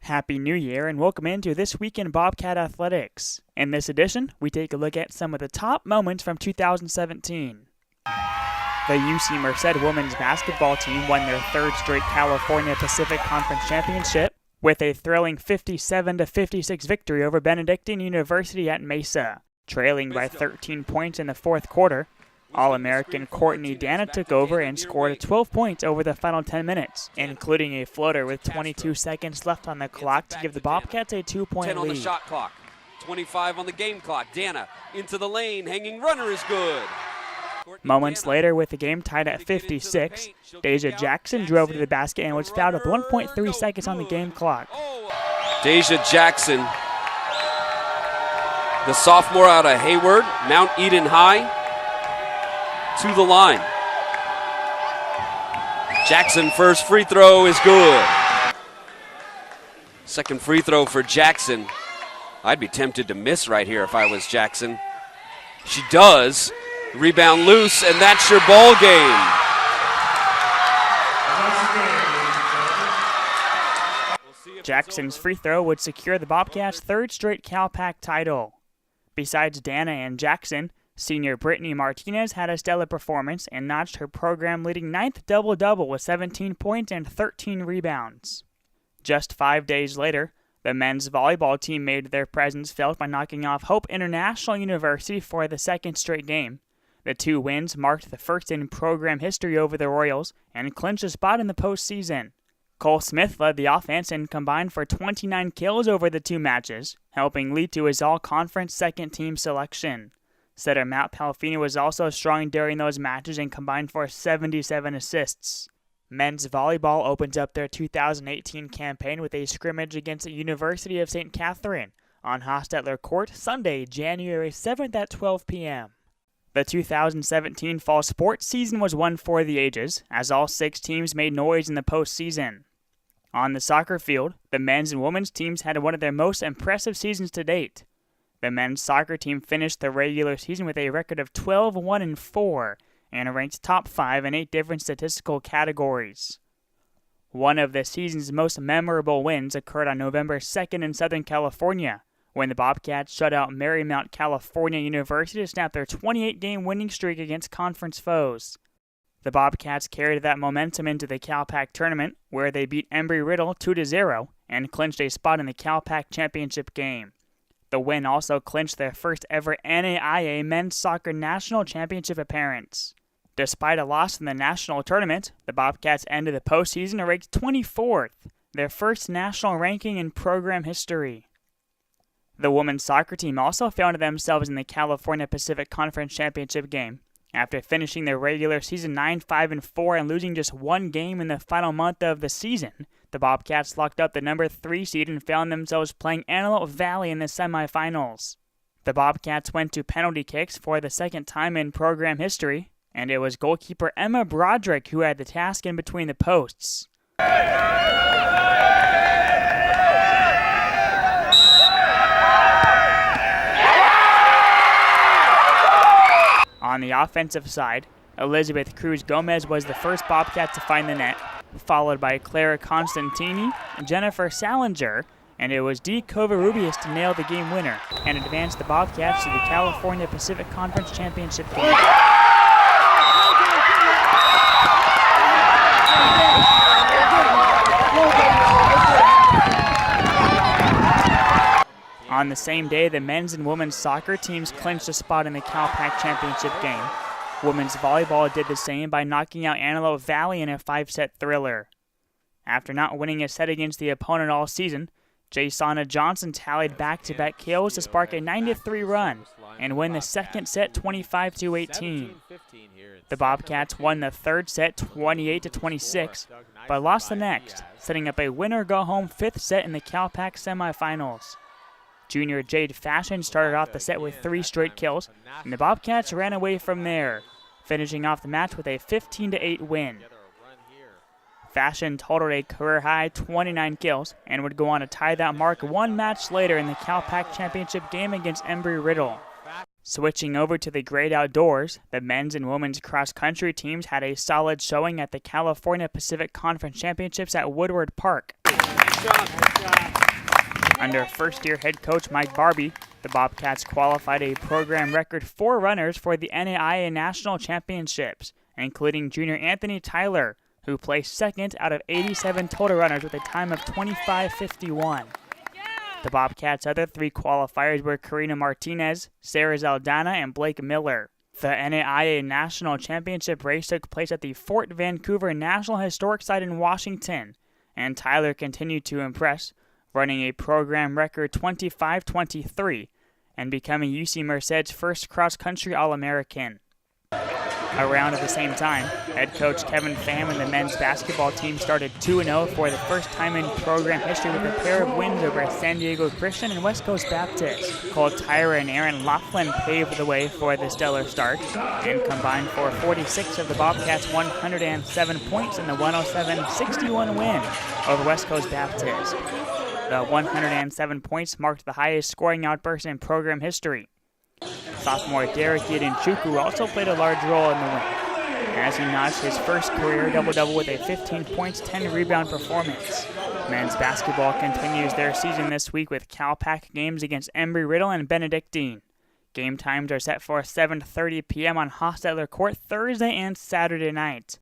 Happy New Year and welcome into This Week in Bobcat Athletics. In this edition, we take a look at some of the top moments from 2017. The UC Merced women's basketball team won their third straight California Pacific Conference Championship with a thrilling 57-56 victory over Benedictine University at Mesa, trailing by 13 points in the fourth quarter. All-American Courtney Dana took over and scored 12 points over the final 10 minutes, including a floater with 22 seconds left on the clock to give the Bobcats a 2-point lead. 10 on the shot clock, 25 on the game clock. Dana into the lane, hanging runner is good. Moments later, with the game tied at 56, Deja Jackson drove to the basket and was fouled with 1.3 seconds on the game clock. Deja Jackson, the sophomore out of Hayward, Mount Eden High, to the line. Jackson first free throw is good. Second free throw for Jackson. I'd be tempted to miss right here if I was Jackson. She does. Rebound loose, and that's your ball game. Jackson's free throw would secure the Bobcats' third straight CalPAC title. Besides Dana and Jackson, senior Brittany Martinez had a stellar performance and notched her program-leading ninth double-double with 17 points and 13 rebounds. Just 5 days later, the men's volleyball team made their presence felt by knocking off Hope International University for the second straight game. The two wins marked the first in program history over the Royals and clinched a spot in the postseason. Cole Smith led the offense and combined for 29 kills over the two matches, helping lead to his all-conference second-team selection. Setter Matt Palfini was also strong during those matches and combined for 77 assists. Men's volleyball opens up their 2018 campaign with a scrimmage against the University of St. Catherine on Hostetler Court Sunday, January 7th at 12 p.m. The 2017 fall sports season was one for the ages, as all 6 teams made noise in the postseason. On the soccer field, the men's and women's teams had one of their most impressive seasons to date. The men's soccer team finished the regular season with a record of 12-1-4 and ranked top 5 in 8 different statistical categories. One of the season's most memorable wins occurred on November 2nd in Southern California, when the Bobcats shut out Marymount California University to snap their 28-game winning streak against conference foes. The Bobcats carried that momentum into the CalPAC tournament, where they beat Embry-Riddle 2-0 and clinched a spot in the CalPAC championship game. The win also clinched their first ever NAIA Men's Soccer National Championship appearance. Despite a loss in the national tournament, the Bobcats ended the postseason ranked 24th, their first national ranking in program history. The women's soccer team also found themselves in the California Pacific Conference Championship game. After finishing their regular season 9-5-4 and losing just one game in the final month of the season, the Bobcats locked up the number 3 seed and found themselves playing Antelope Valley in the semifinals. The Bobcats went to penalty kicks for the second time in program history, and it was goalkeeper Emma Broderick who had the task in between the posts. On the offensive side, Elizabeth Cruz Gomez was the first Bobcat to find the net, followed by Clara Constantini, Jennifer Salinger, and it was Dee Covarrubias to nail the game winner and advance the Bobcats to the California Pacific Conference Championship game. On the same day, the men's and women's soccer teams clinched a spot in the CalPAC championship game. Women's volleyball did the same by knocking out Antelope Valley in a 5-set thriller. After not winning a set against the opponent all season, Jasonna Johnson tallied back-to-back kills to spark a 9-3 run and win the second set 25-18. The Bobcats won the third set 28-26, but lost the next, setting up a winner-go-home 5th set in the CalPAC semifinals. Junior Jade Fashion started off the set with 3 straight kills, and the Bobcats ran away from there, finishing off the match with a 15-8 win. Fashion totaled a career-high 29 kills and would go on to tie that mark one match later in the CalPAC championship game against Embry-Riddle. Switching over to the great outdoors, the men's and women's cross-country teams had a solid showing at the California Pacific Conference Championships at Woodward Park. Nice job. Under first-year head coach Mike Barbie, the Bobcats qualified a program record 4 runners for the NAIA National Championships, including junior Anthony Tyler, who placed second out of 87 total runners with a time of 25:51. The Bobcats' other 3 qualifiers were Karina Martinez, Sarah Zaldana, and Blake Miller. The NAIA National Championship race took place at the Fort Vancouver National Historic Site in Washington, and Tyler continued to impress, running a program record 25:23 and becoming UC Merced's first cross-country All-American. Around at the same time, head coach Kevin Pham and the men's basketball team started 2-0 for the first time in program history with a pair of wins over San Diego Christian and West Coast Baptist. Cole Tyra and Aaron Laughlin paved the way for the stellar start and combined for 46 of the Bobcats' 107 points in the 107-61 win over West Coast Baptist. The 107 points marked the highest scoring outburst in program history. Sophomore Derek Yedinchukwu also played a large role in the win, as he notched his first career double-double with a 15 points, 10 rebound performance. Men's basketball continues their season this week with Cal-Pac games against Embry-Riddle and Benedictine. Game times are set for 7:30 p.m. on Hostetler Court Thursday and Saturday night.